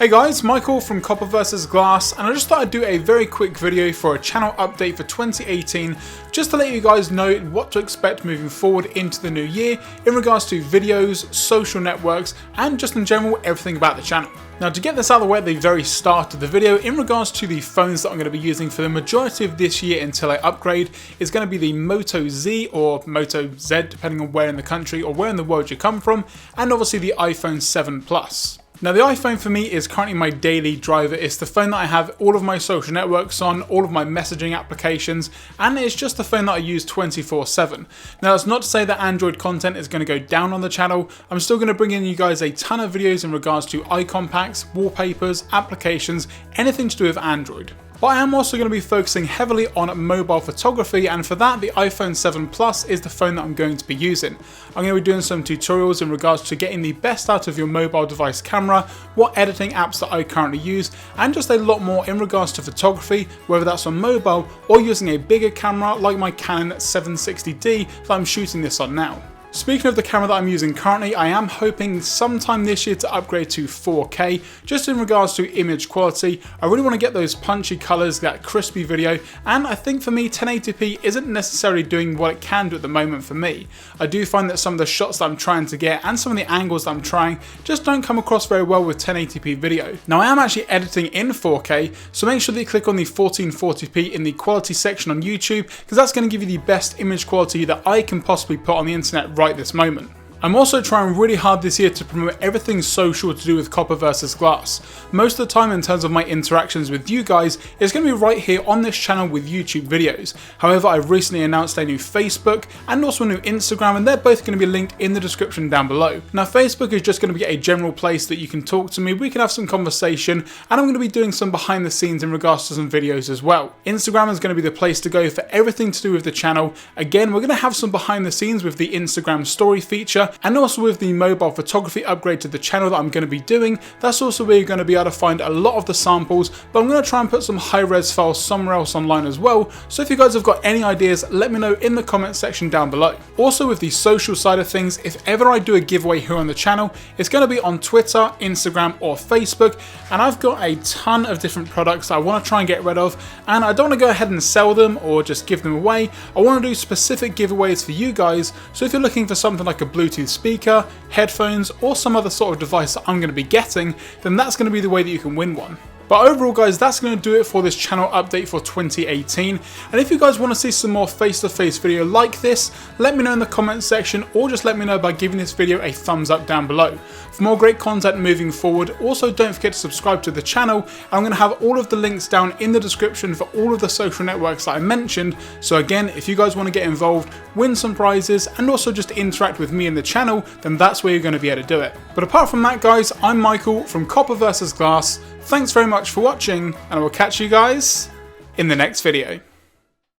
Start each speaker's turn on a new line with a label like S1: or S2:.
S1: Hey guys, Michael from Copper vs Glass, and I just thought I'd do a very quick video for a channel update for 2018, just to let you guys know what to expect moving forward into the new year in regards to videos, social networks, and just in general everything about the channel. Now, to get this out of the way at the very start of the video, in regards to the phones that I'm going to be using for the majority of this year until I upgrade, is going to be the Moto Z or Moto Z, depending on where in the country or where in the world you come from, and obviously the iPhone 7 Plus. Now, the iPhone for me is currently my daily driver. It's the phone that I have all of my social networks on, all of my messaging applications, and it's just the phone that I use 24/7. Now, that's not to say that Android content is going to go down on the channel. I'm still going to bring in you guys a ton of videos in regards to icon packs, wallpapers, applications, anything to do with Android. But I am also going to be focusing heavily on mobile photography, and for that the iPhone 7 Plus is the phone that I'm going to be using. I'm going to be doing some tutorials in regards to getting the best out of your mobile device camera, what editing apps that I currently use, and just a lot more in regards to photography, whether that's on mobile or using a bigger camera like my Canon 760D that I'm shooting this on now. Speaking of the camera that I'm using currently, I am hoping sometime this year to upgrade to 4K, just in regards to image quality. I really want to get those punchy colours, that crispy video, and I think for me 1080p isn't necessarily doing what it can do at the moment for me. I do find that some of the shots that I'm trying to get and some of the angles that I'm trying just don't come across very well with 1080p video. Now, I am actually editing in 4K, so make sure that you click on the 1440p in the quality section on YouTube, because that's going to give you the best image quality that I can possibly put on the internet right this moment. I'm also trying really hard this year to promote everything social to do with Copper vs Glass. Most of the time, in terms of my interactions with you guys, it's going to be right here on this channel with YouTube videos. However, I've recently announced a new Facebook and also a new Instagram, and they're both going to be linked in the description down below. Now, Facebook is just going to be a general place that you can talk to me, we can have some conversation, and I'm going to be doing some behind the scenes in regards to some videos as well. Instagram is going to be the place to go for everything to do with the channel. Again, we're going to have some behind the scenes with the Instagram story feature, and also with the mobile photography upgrade to the channel that I'm going to be doing. That's also where you're going to be able to find a lot of the samples, but I'm going to try and put some high-res files somewhere else online as well. So if you guys have got any ideas, let me know in the comment section down below. Also, with the social side of things, if ever I do a giveaway here on the channel, it's going to be on Twitter, Instagram, or Facebook, and I've got a ton of different products I want to try and get rid of, and I don't want to go ahead and sell them or just give them away. I want to do specific giveaways for you guys, so if you're looking for something like a Bluetooth speaker, headphones, or some other sort of device that I'm going to be getting, then that's going to be the way that you can win one. But overall, guys, that's going to do it for this channel update for 2018. And if you guys want to see some more face-to-face video like this, let me know in the comments section, or just let me know by giving this video a thumbs up down below. For more great content moving forward, also don't forget to subscribe to the channel. I'm going to have all of the links down in the description for all of the social networks that I mentioned. So again, if you guys want to get involved, win some prizes, and also just interact with me in the channel, then that's where you're going to be able to do it. But apart from that, guys, I'm Michael from Copper vs Glass. Thanks very much for watching, and I will catch you guys in the next video.